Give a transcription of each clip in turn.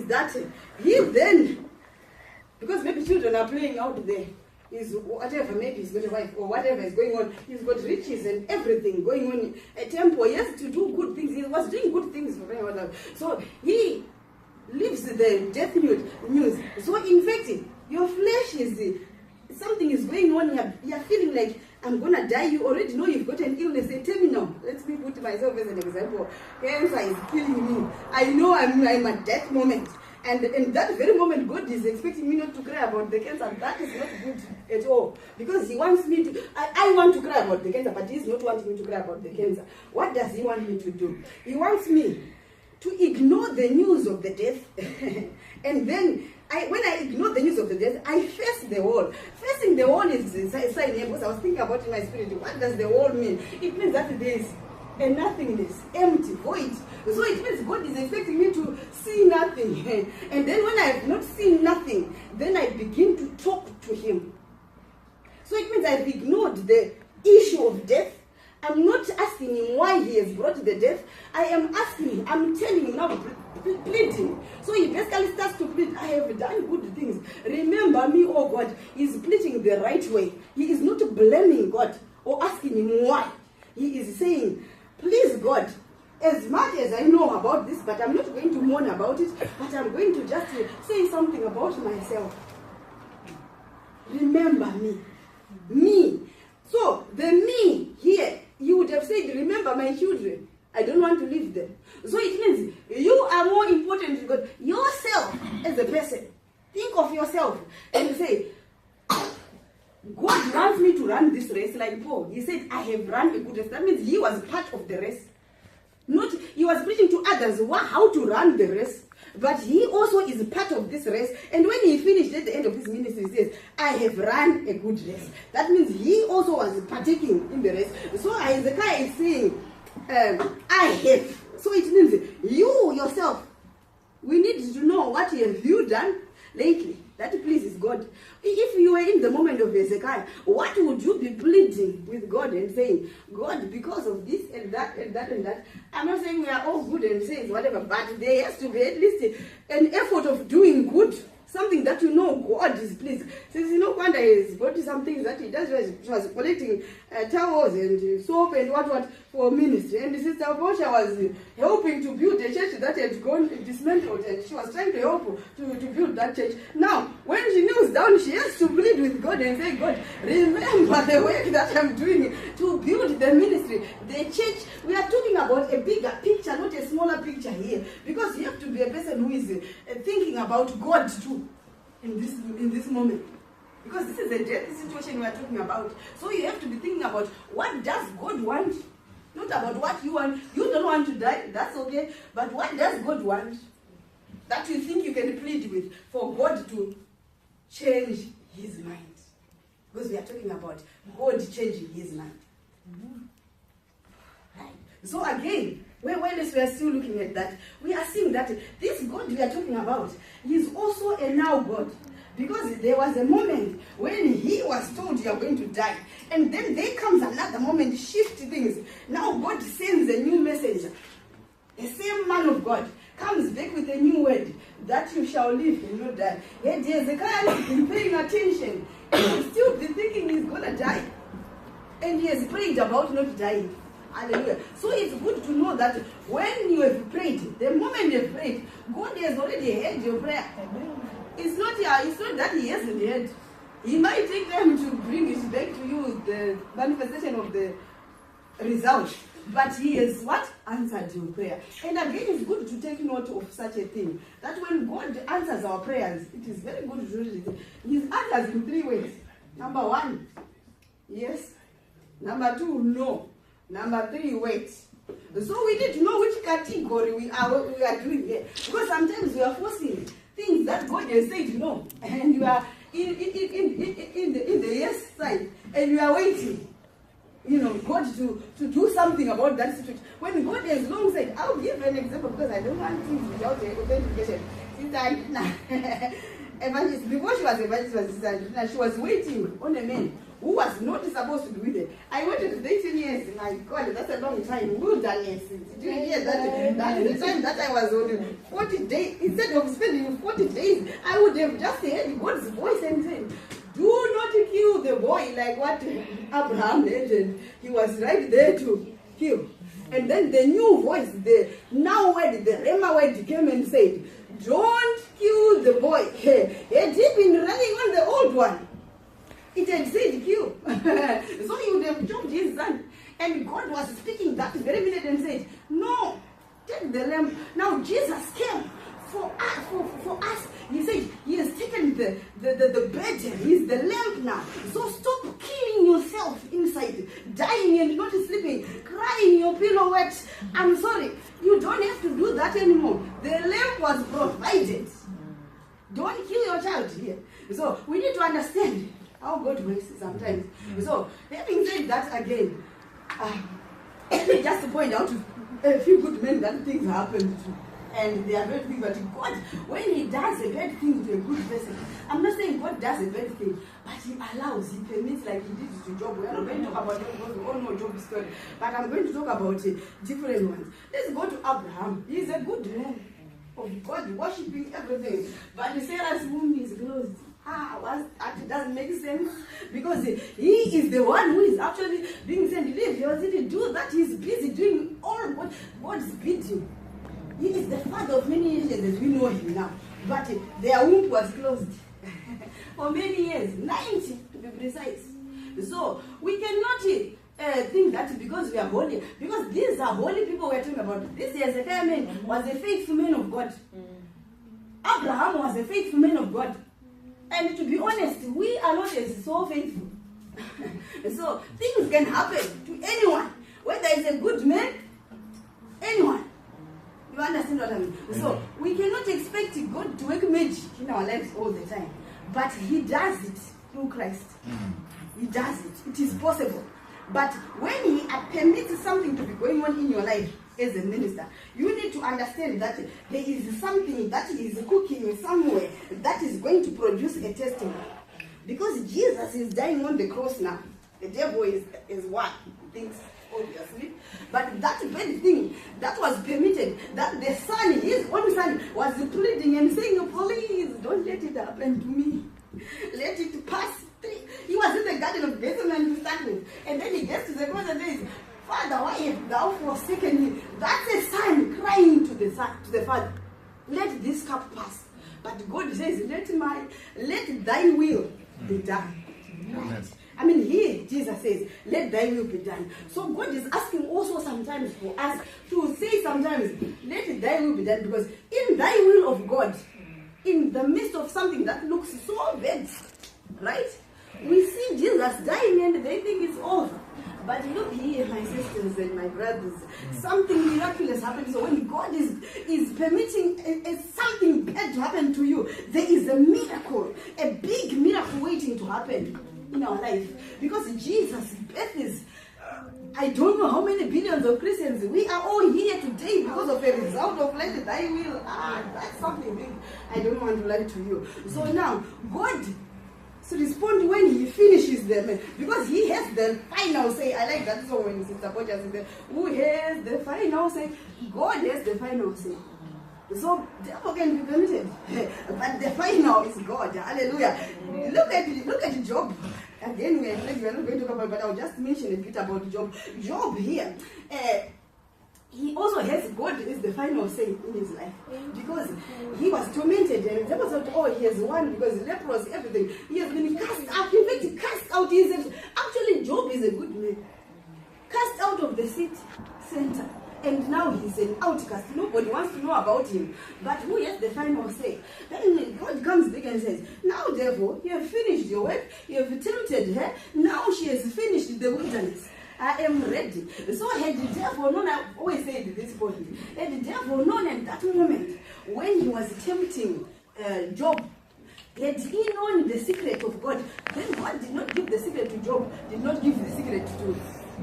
that he then, because maybe children are playing out there, is whatever, maybe he's got a wife or whatever is going on, he's got riches and everything going on, a temple, he has to do good things, he was doing good things for very well. So he lives the death news. So in fact, your flesh is, something is going on here, you're feeling like, I'm gonna die. You already know you've got an illness, a terminal. Let me put myself as an example. Cancer is killing me. I know I'm at death moment. And in that very moment, God is expecting me not to cry about the cancer. That is not good at all. Because he wants me to, I want to cry about the cancer, but he's not wanting me to cry about the cancer. What does he want me to do? He wants me to ignore the news of the death. And then, when I ignore the news of the death, I face the wall. Facing the wall is a sign, because I was thinking about in my spirit, what does the wall mean? It means that there is a nothingness, empty, void. So it means God is expecting me to see nothing. And then when I have not seen nothing, then I begin to talk to him. So it means I've ignored the issue of death. I'm not asking him why he has brought the death. I am asking him, I'm telling him now, pleading. So he basically starts to plead, I have done good things. Remember me, oh God. He's pleading the right way. He is not blaming God or asking him why. He is saying, please God, as much as I know about this, but I'm not going to mourn about it, but I'm going to just say something about myself. Remember me. Me. So the me here, you would have said, remember my children. I don't want to leave them. So it means you are more important to God. Yourself as a person. Think of yourself and say, God wants me to run this race like Paul. He said, I have run a good race. That means he was part of the race. Not, he was preaching to others how to run the race. But he also is part of this race. And when he finished at the end of his ministry, he says, I have run a good race. That means he also was partaking in the race. So Hezekiah is saying, I have. So it means you yourself, we need to know what have you done lately that pleases God. If you were in the moment of Hezekiah, what would you be pleading with God and saying, God, because of this and that and that and that? I'm not saying we are all good and saints, whatever, but there has to be at least an effort of doing good. Something that you know God is pleased. Since you know Kwanda has got some things that he does, she was collecting towels and soap and what for ministry. And Sister Bosha was helping to build a church that had gone dismantled, and she was trying to help to build that church. Now, when she kneels down, she has to plead with God and say, God, remember the work that I'm doing to build the ministry, the church. We are talking about a bigger picture, not a smaller picture here. Because you have to be a person who is thinking about God too in this moment. Because this is a death situation we are talking about. So you have to be thinking about what does God want? Not about what you want. You don't want to die, that's okay. But what does God want that you think you can plead with for God to change his mind? Because we are talking about God changing his mind. Mm-hmm. Right. So again, when we are still looking at that, we are seeing that this God we are talking about is also a now God. Because there was a moment when he was told you are going to die. And then there comes another moment, shift things. Now God sends a new message. The same man of God comes back with a new word, that you shall live and not die. Yet Hezekiah has been paying attention. He will still be thinking he's going to die. And he has prayed about not dying. Hallelujah. So it's good to know that when you have prayed, the moment you have prayed, God has already heard your prayer. It's not that he hasn't heard. He might take time to bring it back to you, the manifestation of the result. But he has what? Answered your prayer. And again, it's good to take note of such a thing. That when God answers our prayers, it is very good to read it. He answers in 3 ways. Number 1, yes. Number 2, no. Number 3, wait. So we need to know which category we are doing here. Because sometimes we are forcing things that God has said no. And you are in the yes side. And you are waiting. God to do something about that situation. When God has long said, I'll give an example because I don't want things without authentication. Sister Andrina, evangelist, before she was evangelist, Sister Andrina, she was waiting on a man who was not supposed to be there. I waited 18 years. My God, that's a long time. Wilderness. Did you hear that? That the time that I was on 40 days, instead of spending 40 days, I would have just heard God's voice and said, do not kill the boy, like what Abraham did. And he was right there to kill. And then the new voice, the now word, the Rema word came and said, don't kill the boy. Had he been running on the old one, it had said kill. So he would have chopped his son. And God was speaking that very minute and said, no, take the lamb. Now Jesus came for us. He said he has taken the burden. He's the lamp now. So stop killing yourself inside, dying and not sleeping, crying your pillow wet. I'm sorry, you don't have to do that anymore. The lamp was provided. Don't kill your child here. So we need to understand how God works sometimes. So having said that again, just to point out a few good men that things happened to. And they are bad things, but God, when he does a bad thing to a good person, I'm not saying God does a bad thing, but he allows, he permits, like he did to Job. We are not going to talk about Job because we all know Job's story, but I'm going to talk about different ones. Let's go to Abraham. He's a good man of God, worshipping everything, but Sarah's womb is closed. It doesn't make sense, because he is the one who is actually being sent. Leave your city, do that. He's busy doing all what God's bidding. He is the father of many nations as we know him now. But their womb was closed for many years, 90 to be precise. So we cannot think that because we are holy, because these are holy people we are talking about. This Hezekiah man was a faithful man of God. Abraham was a faithful man of God. And to be honest, we are not as so faithful. So things can happen to anyone, whether it's a good man, anyone. You understand what I mean? So we cannot expect God to work magic in our lives all the time. But he does it through Christ. He does it. It is possible. But when he permits something to be going on in your life as a minister, you need to understand that there is something that is cooking somewhere that is going to produce a testimony. Because Jesus is dying on the cross now. The devil is one. He thinks, obviously. But that bad thing that was permitted, that the son, his own son, was pleading and saying, please don't let it happen to me. Let it pass. He was in the garden of Gethsemane to start with. And then he gets to the cross and says, Father, why have thou forsaken me? That's a son crying to the father. Let this cup pass. But God says, let thy will be done. Right? I mean, here Jesus says, let thy will be done. So God is asking also sometimes for us to say sometimes, let thy will be done. Because in thy will of God, in the midst of something that looks so bad, right? We see Jesus dying and they think it's over. But look here, my sisters and my brothers, something miraculous happens. So when God is permitting something bad to happen to you, there is a miracle, a big miracle waiting to happen in our life. Because Jesus' birth is, I don't know how many billions of Christians, we are all here today because of a result of let thy will. That's something big. I don't want to lie to you. So now, God to respond when he finishes them, because he has the final say. I like that song when Sister Pocha says, who has the final say? God has the final say. So devil can be permitted, but the final is God. Hallelujah. Look at Job. Again, we are not going to talk about, but I'll just mention a bit about Job. Job here, he also has God is the final say in his life, because he was tormented and the devil thought, oh, he has won because leprosy, everything. He has been cast out. In fact, he cast out. Actually, Job is a good man. Cast out of the city center. And now he's an outcast. Nobody wants to know about him. But who has the final say? Then God comes back and says, now therefore, you have finished your work. You have tempted her. Now she has finished the wilderness. I am ready. So had the devil known, I've always said this point, had the devil known at that moment when he was tempting Job, had he known the secret of God, then God did not give the secret to Job, did not give the secret to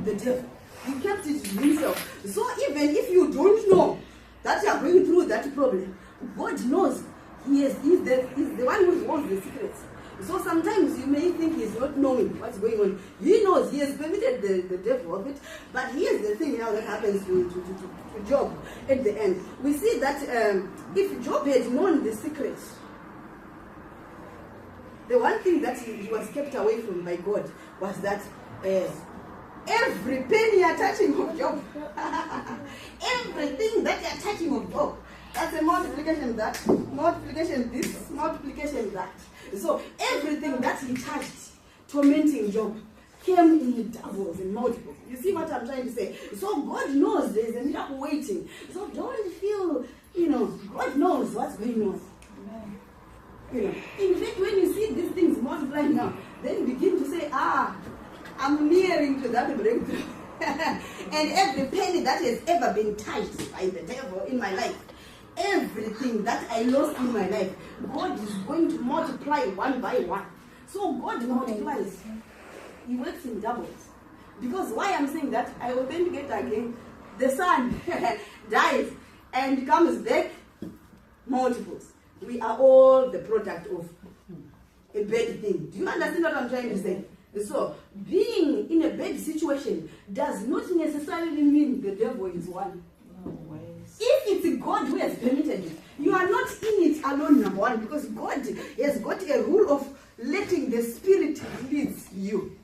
the devil. He kept it to himself. So even if you don't know that you are going through that problem, God knows. He's the one who holds the secrets. So sometimes you may think he's not knowing what's going on. He knows, he has permitted the devil of it. But here's the thing now that happens to Job at the end. We see that if Job had known the secret, the one thing that he was kept away from by God was that every penny you're touching of Job, everything that you're touching of Job, that's a multiplication that, multiplication this, multiplication that. So everything that he touched, tormenting Job, came in doubles and multiples. You see what I'm trying to say? So God knows there's a miracle waiting. So don't feel, God knows what's going on. In fact, when you see these things multiplying now, then you begin to say, I'm nearing to that breakthrough. And every penny that has ever been touched by the devil in my life, everything that I lost in my life, God is going to multiply one by one. So God multiplies. He works in doubles. Because why I'm saying that, I authenticate again, the son dies and comes back multiples. We are all the product of a bad thing. Do you understand what I'm trying to say? So, being in a bad situation does not necessarily mean the devil is one. If it's God who has permitted it, you are not in it alone, number one, because God has got a rule of letting the Spirit lead you.